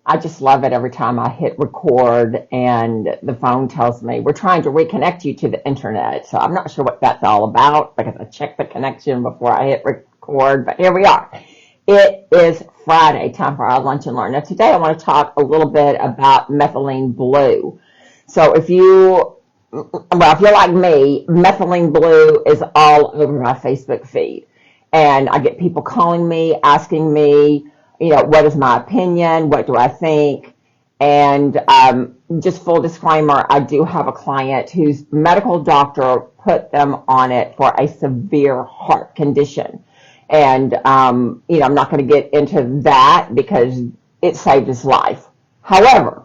I just love it every time I hit record and the phone tells me we're trying to reconnect you to the internet. So I'm not sure what that's all about because I checked the connection before I hit record, but here we are. It is Friday, time for our lunch and learn. Now today I want to talk a little bit about methylene blue. So if you're like me, methylene blue is all over my Facebook feed. And I get people calling me, asking me, what is my opinion? What do I think? And just full disclaimer, I do have a client whose medical doctor put them on it for a severe heart condition. And, I'm not going to get into that because it saved his life. However,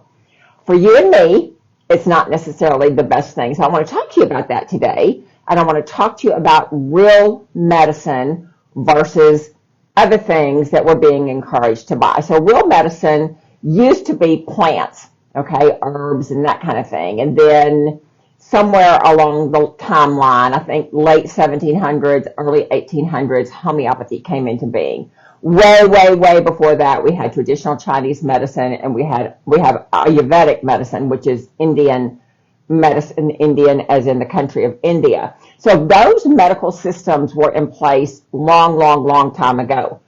for you and me, it's not necessarily the best thing. So I want to talk to you about that today. And I want to talk to you about real medicine versus other things that we're being encouraged to buy. So real medicine used to be plants, okay, herbs and that kind of thing. And then somewhere along the timeline, I think late 1700s, early 1800s, homeopathy came into being. Way, way, way before that, we had traditional Chinese medicine, and we have Ayurvedic medicine, which is Indian medicine, Indian as in the country of India. So those medical systems were in place long, long, long time ago.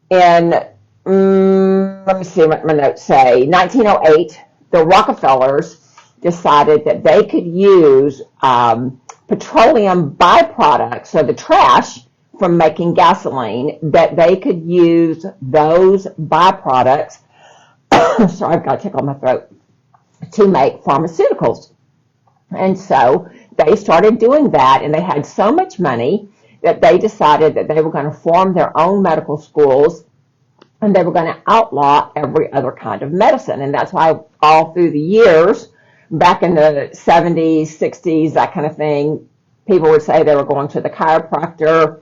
In, let me see what my notes say, 1908, the Rockefellers decided that they could use petroleum byproducts, so the trash from making gasoline, that they could use those byproducts, sorry, I've got a tickle in my throat, to make pharmaceuticals. And so they started doing that, and they had so much money that they decided that they were going to form their own medical schools, and they were going to outlaw every other kind of medicine. And that's why all through the years, back in the 70s, 60s, that kind of thing, people would say they were going to the chiropractor,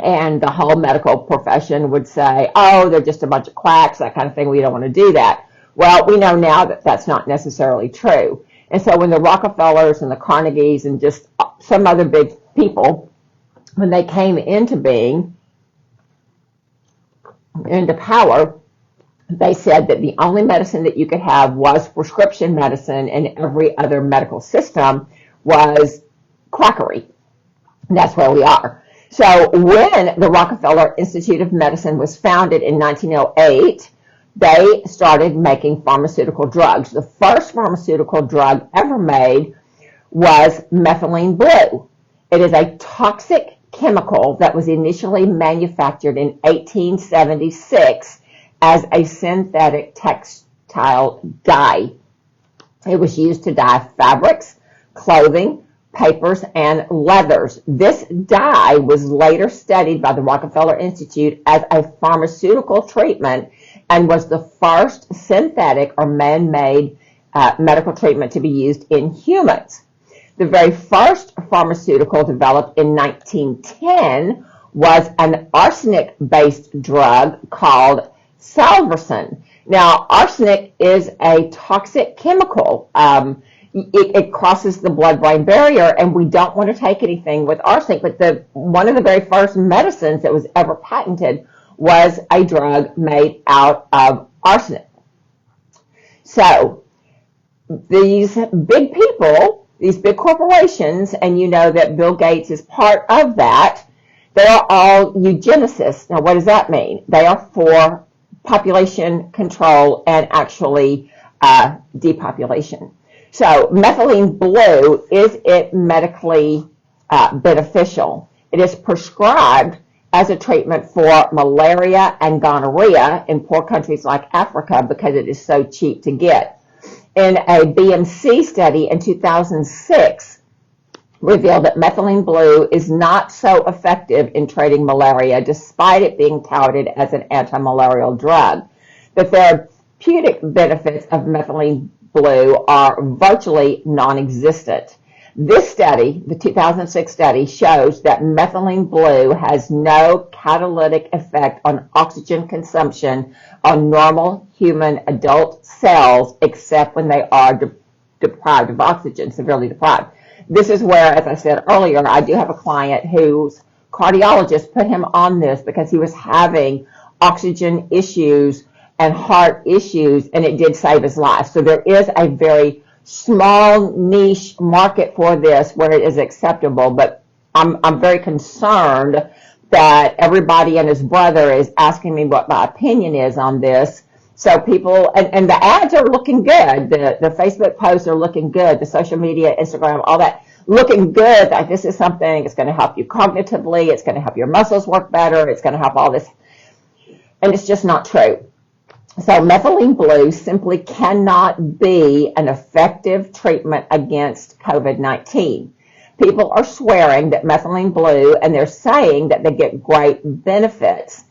and the whole medical profession would say, oh, they're just a bunch of quacks, that kind of thing. We don't want to do that. Well, we know now that that's not necessarily true. And so when the Rockefellers and the Carnegies and just some other big people, when they came into being, into power, they said that the only medicine that you could have was prescription medicine, and every other medical system was quackery. And that's where we are. So when the Rockefeller Institute of Medicine was founded in 1908, they started making pharmaceutical drugs. The first pharmaceutical drug ever made was methylene blue. It is a toxic chemical that was initially manufactured in 1876 as a synthetic textile dye. It was used to dye fabrics, clothing, papers, and leathers. This dye was later studied by the Rockefeller Institute as a pharmaceutical treatment and was the first synthetic or man-made medical treatment to be used in humans. The very first pharmaceutical developed in 1910 was an arsenic-based drug called salvarsan. Now, arsenic is a toxic chemical. It crosses the blood-brain barrier, and we don't want to take anything with arsenic. But one of the very first medicines that was ever patented was a drug made out of arsenic. So these big people, these big corporations, and you know that Bill Gates is part of that, they are all eugenicists. Now, what does that mean? They are for population control and actually depopulation. So methylene blue, is it medically beneficial? It is prescribed as a treatment for malaria and gonorrhea in poor countries like Africa because it is so cheap to get. In a BMC study in 2006, revealed that methylene blue is not so effective in treating malaria despite it being touted as an anti-malarial drug. The therapeutic benefits of methylene blue are virtually non-existent. This study, the 2006 study, shows that methylene blue has no catalytic effect on oxygen consumption on normal human adult cells except when they are deprived of oxygen, severely deprived. This is where, as I said earlier, I do have a client whose cardiologist put him on this because he was having oxygen issues and heart issues, and it did save his life. So there is a very small niche market for this where it is acceptable, but I'm very concerned that everybody and his brother is asking me what my opinion is on this. So people, and the ads are looking good. The Facebook posts are looking good. The social media, Instagram, all that, looking good. Like this is something that's going to help you cognitively. It's going to help your muscles work better. It's going to help all this. And it's just not true. So methylene blue simply cannot be an effective treatment against COVID-19. People are swearing that methylene blue, and they're saying that they get great benefits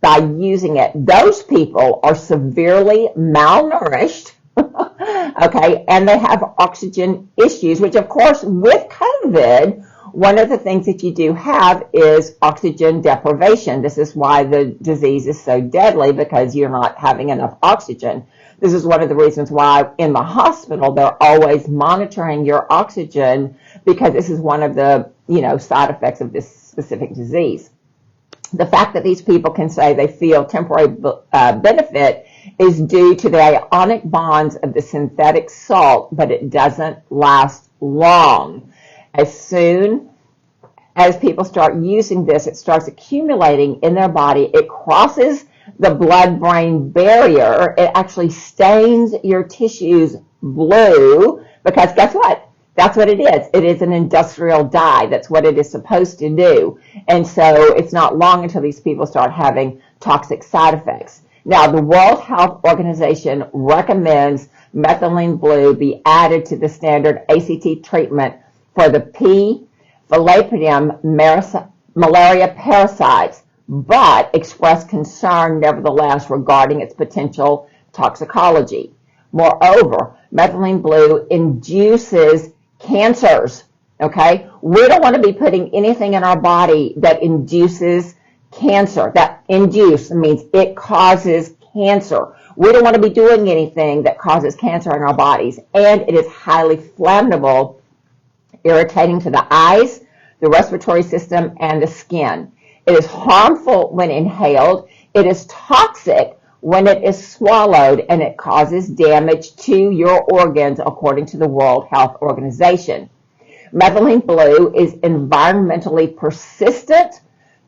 by using it. Those people are severely malnourished, okay, and they have oxygen issues, which of course with COVID, one of the things that you do have is oxygen deprivation. This is why the disease is so deadly, because you're not having enough oxygen. This is one of the reasons why in the hospital they're always monitoring your oxygen, because this is one of the, side effects of this specific disease. The fact that these people can say they feel temporary benefit is due to the ionic bonds of the synthetic salt, but it doesn't last long. As soon as people start using this, it starts accumulating in their body. It crosses the blood-brain barrier. It actually stains your tissues blue, because guess what? That's what it is. It is an industrial dye. That's what it is supposed to do. And so it's not long until these people start having toxic side effects. Now, the World Health Organization recommends methylene blue be added to the standard ACT treatment for the P. falciparum malaria parasites, but expressed concern nevertheless regarding its potential toxicology. Moreover, methylene blue induces cancers, okay? We don't want to be putting anything in our body that induces cancer. That induce means it causes cancer. We don't want to be doing anything that causes cancer in our bodies. And it is highly flammable, irritating to the eyes, the respiratory system, and the skin. It is harmful when inhaled. It is toxic when it is swallowed, and it causes damage to your organs, according to the World Health Organization. Methylene blue is environmentally persistent,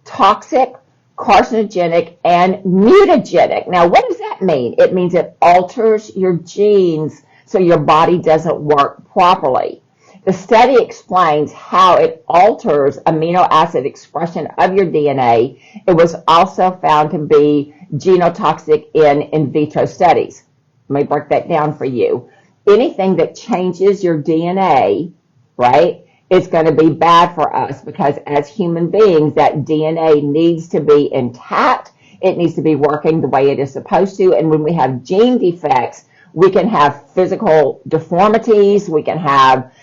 toxic, carcinogenic, and mutagenic. Now, what does that mean? It means it alters your genes so your body doesn't work properly. The study explains how it alters amino acid expression of your DNA. It was also found to be genotoxic in vitro studies. Let me break that down for you. Anything that changes your DNA, right, is going to be bad for us, because as human beings, that DNA needs to be intact. It needs to be working the way it is supposed to. And when we have gene defects, we can have physical deformities. We can have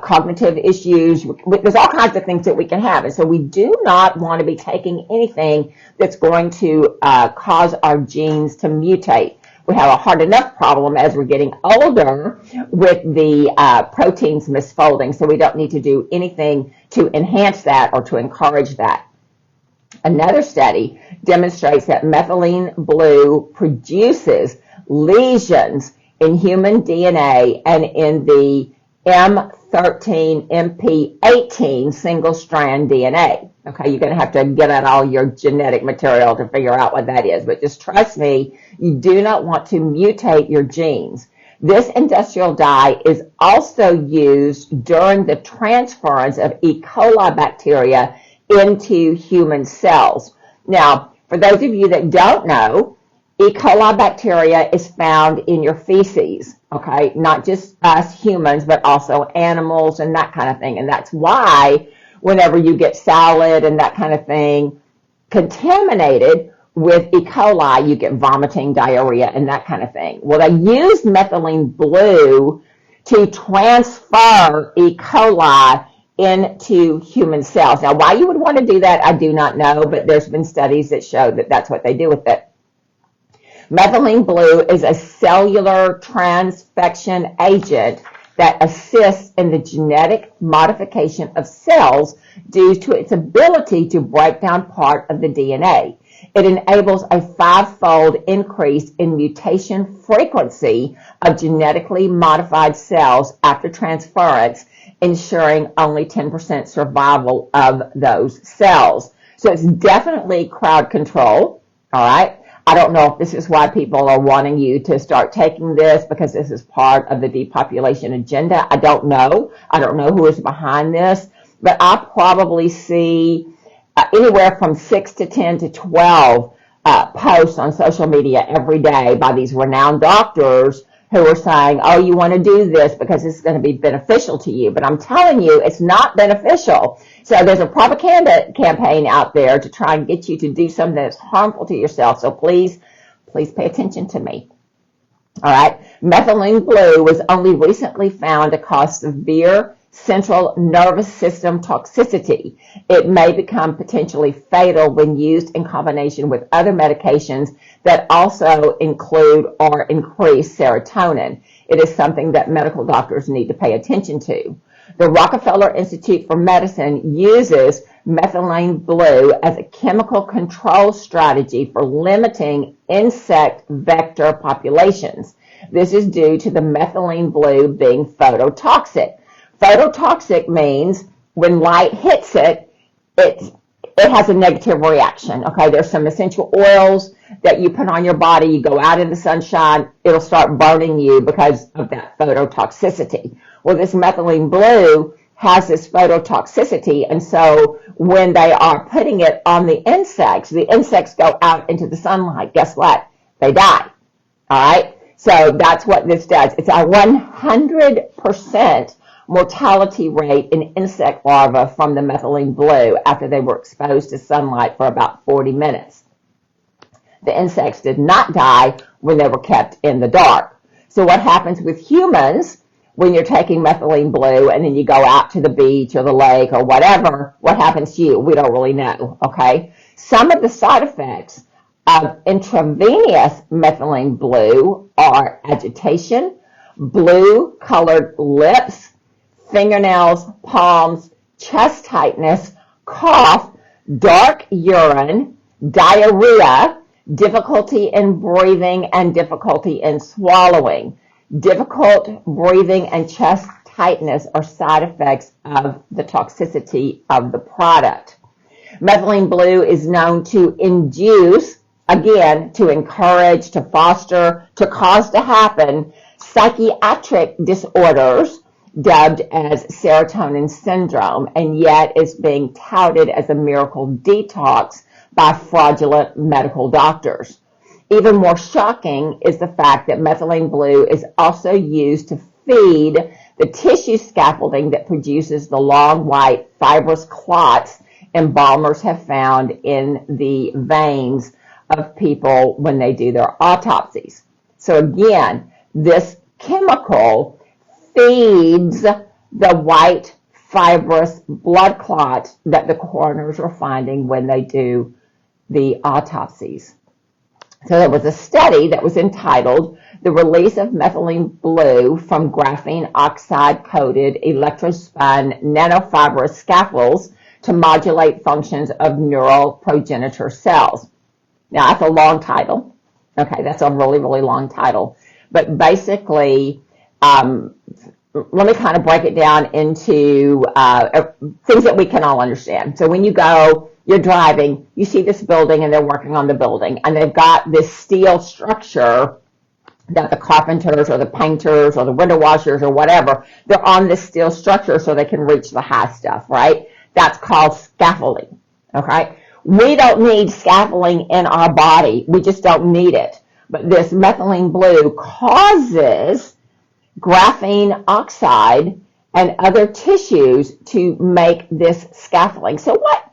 cognitive issues. There's all kinds of things that we can have. And so we do not want to be taking anything that's going to cause our genes to mutate. We have a hard enough problem as we're getting older with the proteins misfolding, so we don't need to do anything to enhance that or to encourage that. Another study demonstrates that methylene blue produces lesions in human DNA and in the M13-MP18 single-strand DNA. Okay, you're going to have to get out all your genetic material to figure out what that is, but just trust me, you do not want to mutate your genes. This industrial dye is also used during the transference of E. coli bacteria into human cells. Now, for those of you that don't know, E. coli bacteria is found in your feces, okay? Not just us humans, but also animals and that kind of thing. And that's why whenever you get salad and that kind of thing contaminated with E. coli, you get vomiting, diarrhea, and that kind of thing. Well, they used methylene blue to transfer E. coli into human cells. Now, why you would want to do that, I do not know, but there's been studies that show that that's what they do with it. Methylene blue is a cellular transfection agent that assists in the genetic modification of cells due to its ability to break down part of the DNA. It enables a 5-fold increase in mutation frequency of genetically modified cells after transference, ensuring only 10% survival of those cells. So it's definitely crowd control, all right? I don't know if this is why people are wanting you to start taking this, because this is part of the depopulation agenda. I don't know. I don't know who is behind this, but I probably see anywhere from 6 to 10 to 12 posts on social media every day by these renowned doctors who are saying, oh, you want to do this because it's going to be beneficial to you. But I'm telling you, it's not beneficial. So there's a propaganda campaign out there to try and get you to do something that's harmful to yourself. So please pay attention to me. All right. Methylene Blue was only recently found to cause severe central nervous system toxicity. It may become potentially fatal when used in combination with other medications that also include or increase serotonin. It is something that medical doctors need to pay attention to. The Rockefeller Institute for Medicine uses methylene blue as a chemical control strategy for limiting insect vector populations. This is due to the methylene blue being phototoxic. Phototoxic means when light hits it, it has a negative reaction. Okay, there's some essential oils that you put on your body. You go out in the sunshine, it'll start burning you because of that phototoxicity. Well, this methylene blue has this phototoxicity, and so when they are putting it on the insects go out into the sunlight. Guess what? They die. All right. So that's what this does. It's a 100% mortality rate in insect larvae from the methylene blue after they were exposed to sunlight for about 40 minutes. The insects did not die when they were kept in the dark. So what happens with humans when you're taking methylene blue and then you go out to the beach or the lake or whatever, what happens to you? We don't really know, okay? Some of the side effects of intravenous methylene blue are agitation, blue-colored lips, fingernails, palms, chest tightness, cough, dark urine, diarrhea, difficulty in breathing, and difficulty in swallowing. Difficult breathing and chest tightness are side effects of the toxicity of the product. Methylene blue is known to induce, again, to encourage, to foster, to cause to happen psychiatric disorders dubbed as serotonin syndrome, and yet is being touted as a miracle detox by fraudulent medical doctors. Even more shocking is the fact that methylene blue is also used to feed the tissue scaffolding that produces the long, white, fibrous clots embalmers have found in the veins of people when they do their autopsies. So again, this chemical feeds the white fibrous blood clot that the coroners are finding when they do the autopsies. So there was a study that was entitled The Release of Methylene Blue from Graphene Oxide-Coated Electrospun Nanofibrous Scaffolds to Modulate Functions of Neural Progenitor Cells. Now, that's a long title. Okay, that's a really, really long title. But basically, let me kind of break it down into things that we can all understand. So when you're driving, you see this building and they're working on the building, and they've got this steel structure that the carpenters or the painters or the window washers or whatever, they're on this steel structure so they can reach the high stuff, right? That's called scaffolding, okay? We don't need scaffolding in our body. We just don't need it. But this methylene blue causes graphene oxide and other tissues to make this scaffolding. So what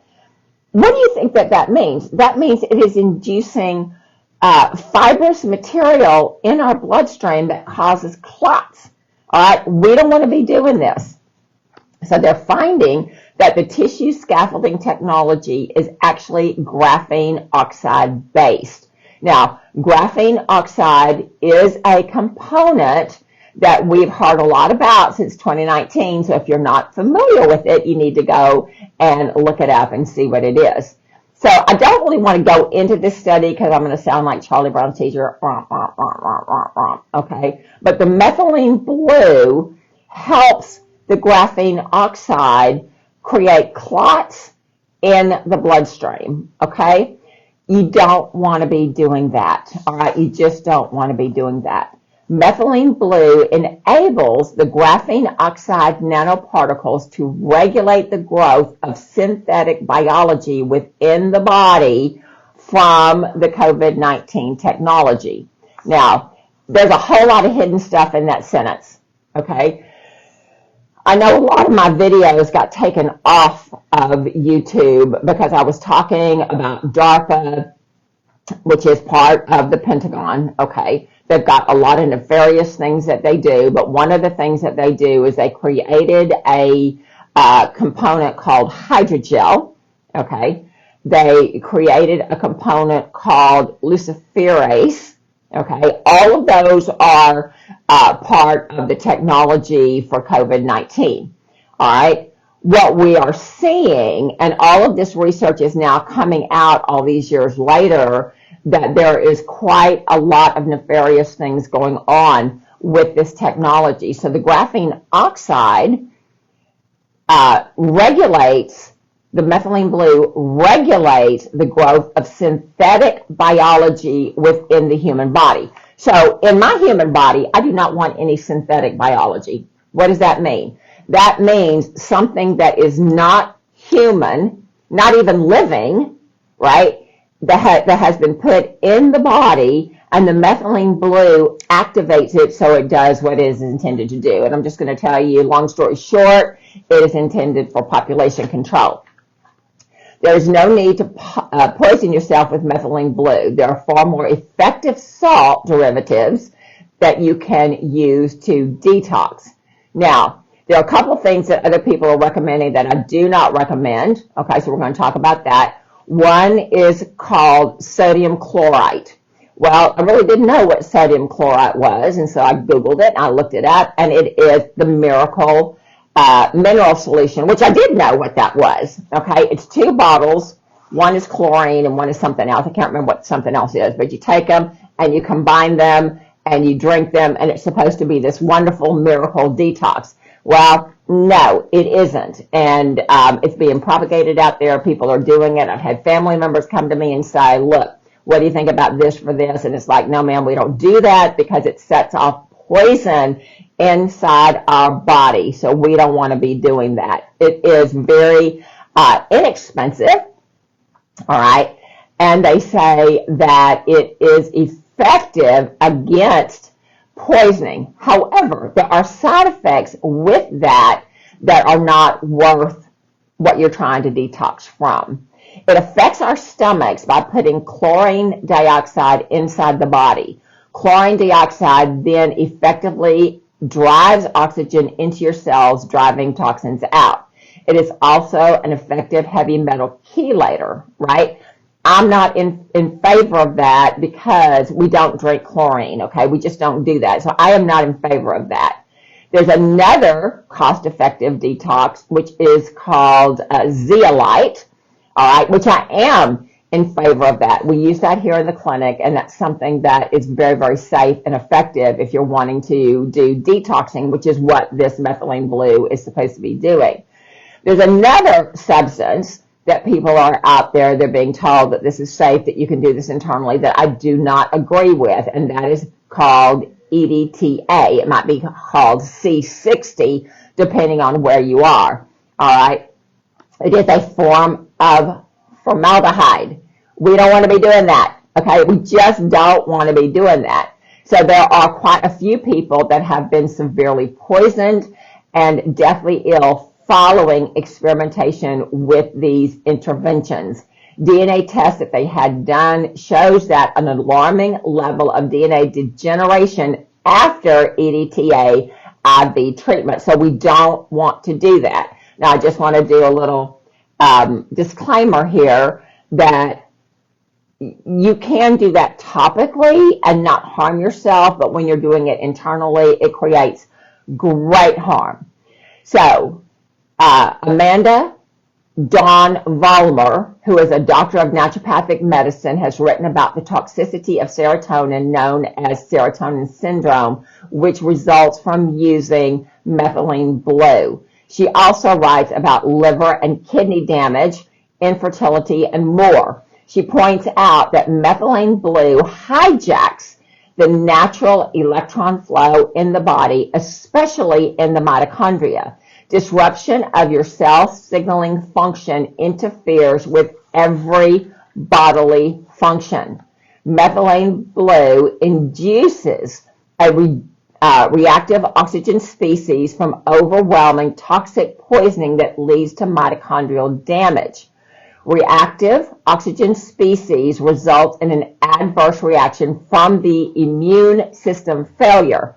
do you think that means? That means it is inducing fibrous material in our bloodstream that causes clots. All right, we don't want to be doing this. So they're finding that the tissue scaffolding technology is actually graphene oxide based. Now, graphene oxide is a component that we've heard a lot about since 2019. So if you're not familiar with it, you need to go and look it up and see what it is. So I don't really want to go into this study because I'm going to sound like Charlie Brown's teacher. Okay, but the methylene blue helps the graphene oxide create clots in the bloodstream. Okay, you don't want to be doing that. All right, you just don't want to be doing that. Methylene blue enables the graphene oxide nanoparticles to regulate the growth of synthetic biology within the body from the COVID-19 technology. Now, there's a whole lot of hidden stuff in that sentence, okay? I know a lot of my videos got taken off of YouTube because I was talking about DARPA, which is part of the Pentagon, okay? They've got a lot of nefarious things that they do, but one of the things that they do is they created a component called hydrogel, okay? They created a component called luciferase, okay? All of those are part of the technology for COVID-19, all right? What we are seeing, and all of this research is now coming out all these years later, that there is quite a lot of nefarious things going on with this technology. So the graphene oxide regulates, the methylene blue regulates the growth of synthetic biology within the human body. So in my human body, I do not want any synthetic biology. What does that mean? That means something that is not human, not even living, right? That has been put in the body, and the methylene blue activates it so it does what it is intended to do. And I'm just going to tell you, long story short, it is intended for population control. There is no need to poison yourself with methylene blue. There are far more effective salt derivatives that you can use to detox. Now, there are a couple of things that other people are recommending that I do not recommend. Okay, so we're going to talk about that. One is called sodium chloride. Well, I really didn't know what sodium chloride was, and so I Googled it, and I looked it up, and it is the miracle mineral solution, which I did know what that was. Okay, it's 2 bottles. One is chlorine, and one is something else. I can't remember what something else is, but you take them, and you combine them, and you drink them, and it's supposed to be this wonderful miracle detox. Well, no, it isn't. And it's being propagated out there. People are doing it. I've had family members come to me and say, look, what do you think about this for this? And it's like, no, ma'am, we don't do that because it sets off poison inside our body. So we don't want to be doing that. It is very inexpensive. All right. And they say that it is effective against poisoning. However, there are side effects with that are not worth what you're trying to detox from. It affects our stomachs by putting chlorine dioxide inside the body. Chlorine dioxide then effectively drives oxygen into your cells, driving toxins out. It is also an effective heavy metal chelator, right? I'm not in favor of that because we don't drink chlorine, okay? We just don't do that. So I am not in favor of that. There's another cost-effective detox, which is called zeolite, all right, which I am in favor of that. We use that here in the clinic, and that's something that is very, very safe and effective if you're wanting to do detoxing, which is what this methylene blue is supposed to be doing. There's another substance that people are out there, they're being told that this is safe, that you can do this internally, that I do not agree with, and that is called EDTA. It might be called C60, depending on where you are, all right? It is a form of formaldehyde. We don't want to be doing that, okay? We just don't want to be doing that. So there are quite a few people that have been severely poisoned and deathly ill following experimentation with these interventions. DNA tests that they had done shows that an alarming level of DNA degeneration after EDTA IV treatment. So we don't want to do that. Now, I just want to do a little disclaimer here that you can do that topically and not harm yourself, but when you're doing it internally, it creates great harm. So, Amanda, Dawn Vollmer, who is a doctor of naturopathic medicine, has written about the toxicity of serotonin known as serotonin syndrome, which results from using methylene blue. She also writes about liver and kidney damage, infertility, and more. She points out that methylene blue hijacks the natural electron flow in the body, especially in the mitochondria. Disruption of your cell signaling function interferes with every bodily function. Methylene blue induces a reactive oxygen species from overwhelming toxic poisoning that leads to mitochondrial damage. Reactive oxygen species result in an adverse reaction from the immune system failure.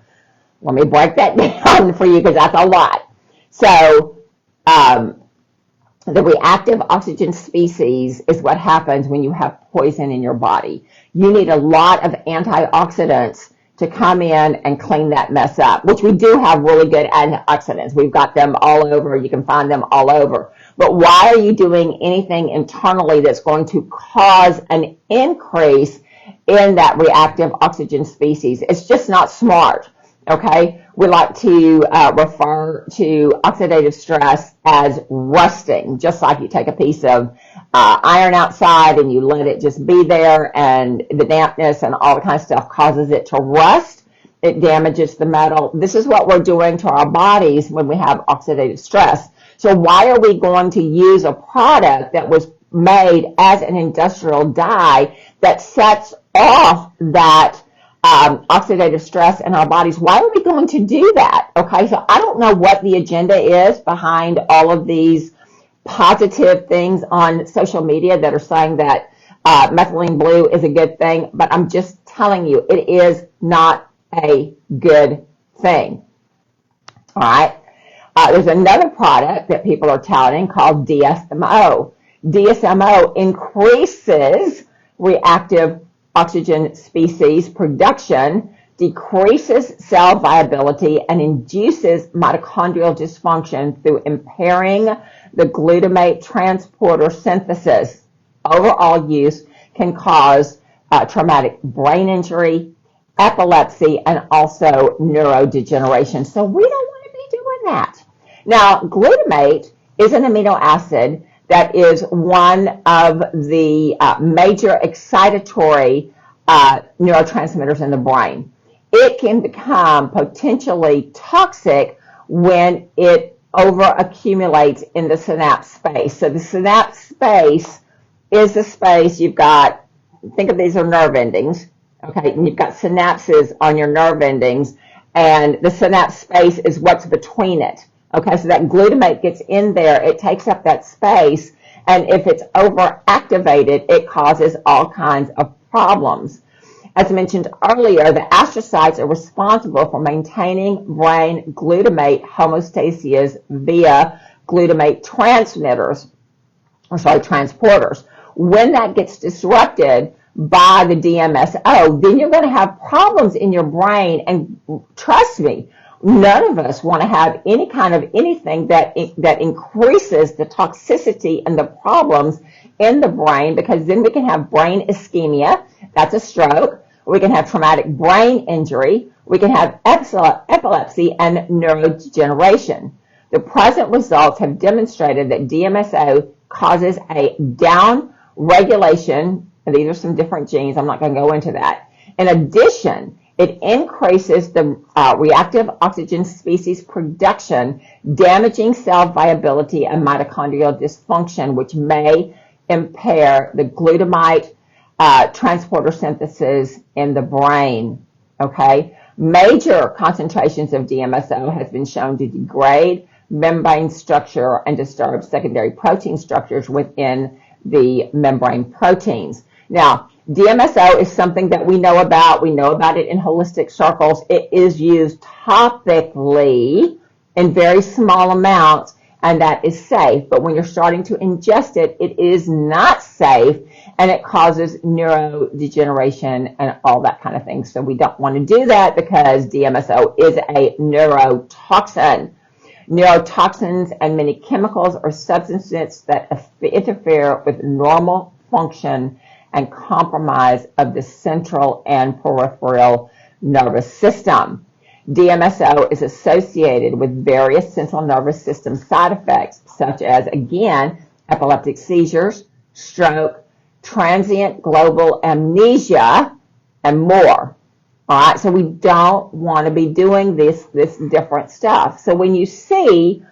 Let me break that down for you because that's a lot. So the reactive oxygen species is what happens when you have poison in your body. You need a lot of antioxidants to come in and clean that mess up, which we do have really good antioxidants. We've got them all over. You can find them all over. But why are you doing anything internally that's going to cause an increase in that reactive oxygen species? It's just not smart, okay? We like to refer to oxidative stress as rusting, just like you take a piece of iron outside and you let it just be there, and the dampness and all the kind of stuff causes it to rust. It damages the metal. This is what we're doing to our bodies when we have oxidative stress. So why are we going to use a product that was made as an industrial dye that sets off that oxidative stress in our bodies? Why are we going to do that? Okay, so I don't know what the agenda is behind all of these positive things on social media that are saying that methylene blue is a good thing, but I'm just telling you, it is not a good thing. All right. There's another product that people are touting called DSMO. DSMO increases reactive oxygen species production, decreases cell viability, and induces mitochondrial dysfunction through impairing the glutamate transporter synthesis. Overall use can cause traumatic brain injury, epilepsy, and also neurodegeneration. So we don't want to be doing that. Now, glutamate is an amino acid that is one of the major excitatory neurotransmitters in the brain. It can become potentially toxic when it overaccumulates in the synapse space. So the synapse space is the space you've got, think of these are nerve endings, okay, and you've got synapses on your nerve endings, and the synapse space is what's between it. Okay, so that glutamate gets in there, it takes up that space, and if it's overactivated, it causes all kinds of problems. As mentioned earlier, the astrocytes are responsible for maintaining brain glutamate homeostasis via glutamate transporters. When that gets disrupted by the DMSO, then you're going to have problems in your brain, and trust me, none of us want to have any kind of anything that increases the toxicity and the problems in the brain, because then we can have brain ischemia, that's a stroke, we can have traumatic brain injury, we can have epilepsy and neurodegeneration. The present results have demonstrated that DMSO causes a down regulation, and these are some different genes, I'm not going to go into that. In addition, it increases the reactive oxygen species production, damaging cell viability and mitochondrial dysfunction, which may impair the glutamate transporter synthesis in the brain. Okay, major concentrations of DMSO has been shown to degrade membrane structure and disturb secondary protein structures within the membrane proteins. Now, DMSO is something that we know about. We know about it in holistic circles. It is used topically in very small amounts, and that is safe. But when you're starting to ingest it, it is not safe, and it causes neurodegeneration and all that kind of thing. So we don't want to do that because DMSO is a neurotoxin. neurotoxins, and many chemicals or substances that interfere with normal function and compromise of the central and peripheral nervous system. DMSO is associated with various central nervous system side effects, such as, again, epileptic seizures, stroke, transient global amnesia, and more. All right, so we don't want to be doing this different stuff. So when you see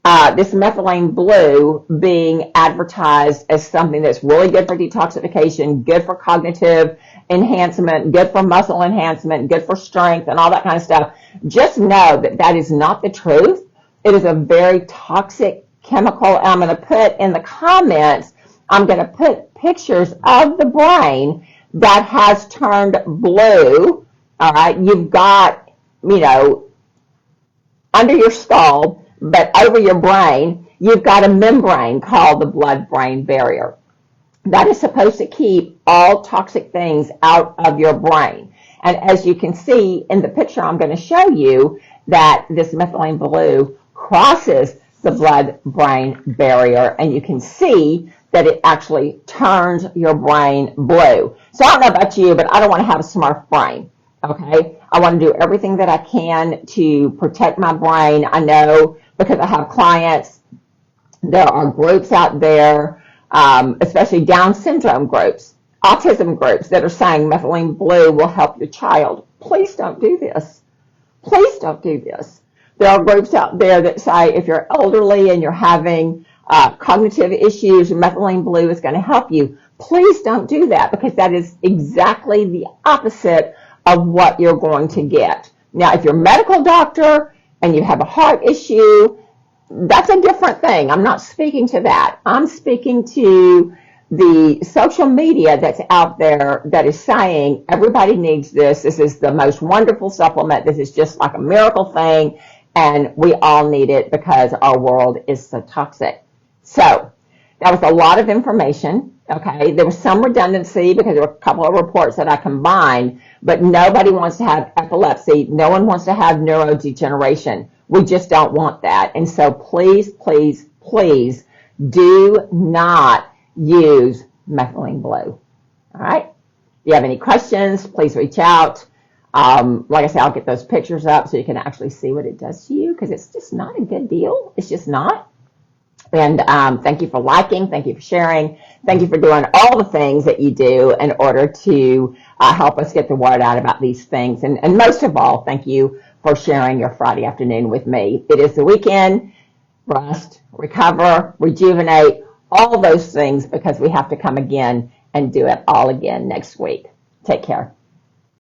this methylene blue being advertised as something that's really good for detoxification, good for cognitive enhancement, good for muscle enhancement, good for strength, and all that kind of stuff, just know that that is not the truth. It is a very toxic chemical. And I'm going to put in the comments, I'm going to put pictures of the brain that has turned blue. All right, you've got, under your skull, but over your brain, you've got a membrane called the blood-brain barrier. That is supposed to keep all toxic things out of your brain. And as you can see in the picture I'm going to show you, that this methylene blue crosses the blood-brain barrier, and you can see that it actually turns your brain blue. So I don't know about you, but I don't want to have a smurf brain. Okay, I want to do everything that I can to protect my brain. I know because I have clients, there are groups out there, especially Down syndrome groups, autism groups, that are saying methylene blue will help your child. Please don't do this. Please don't do this. There are groups out there that say if you're elderly and you're having cognitive issues, methylene blue is going to help you. Please don't do that, because that is exactly the opposite of what you're going to get. Now, if you're a medical doctor and you have a heart issue, that's a different thing. I'm not speaking to that. I'm speaking to the social media that's out there that is saying everybody needs this. This is the most wonderful supplement. This is just like a miracle thing, and we all need it because our world is so toxic. So that was a lot of information. Okay, there was some redundancy because there were a couple of reports that I combined, but nobody wants to have epilepsy. No one wants to have neurodegeneration. We just don't want that. And so please, please, please do not use methylene blue. All right? If you have any questions, please reach out. Like I said, I'll get those pictures up so you can actually see what it does to you, because it's just not a good deal. It's just not. And thank you for liking, thank you for sharing, thank you for doing all the things that you do in order to help us get the word out about these things. And most of all, thank you for sharing your Friday afternoon with me. It is the weekend. Rest, recover, rejuvenate, all those things, because we have to come again and do it all again next week. Take care.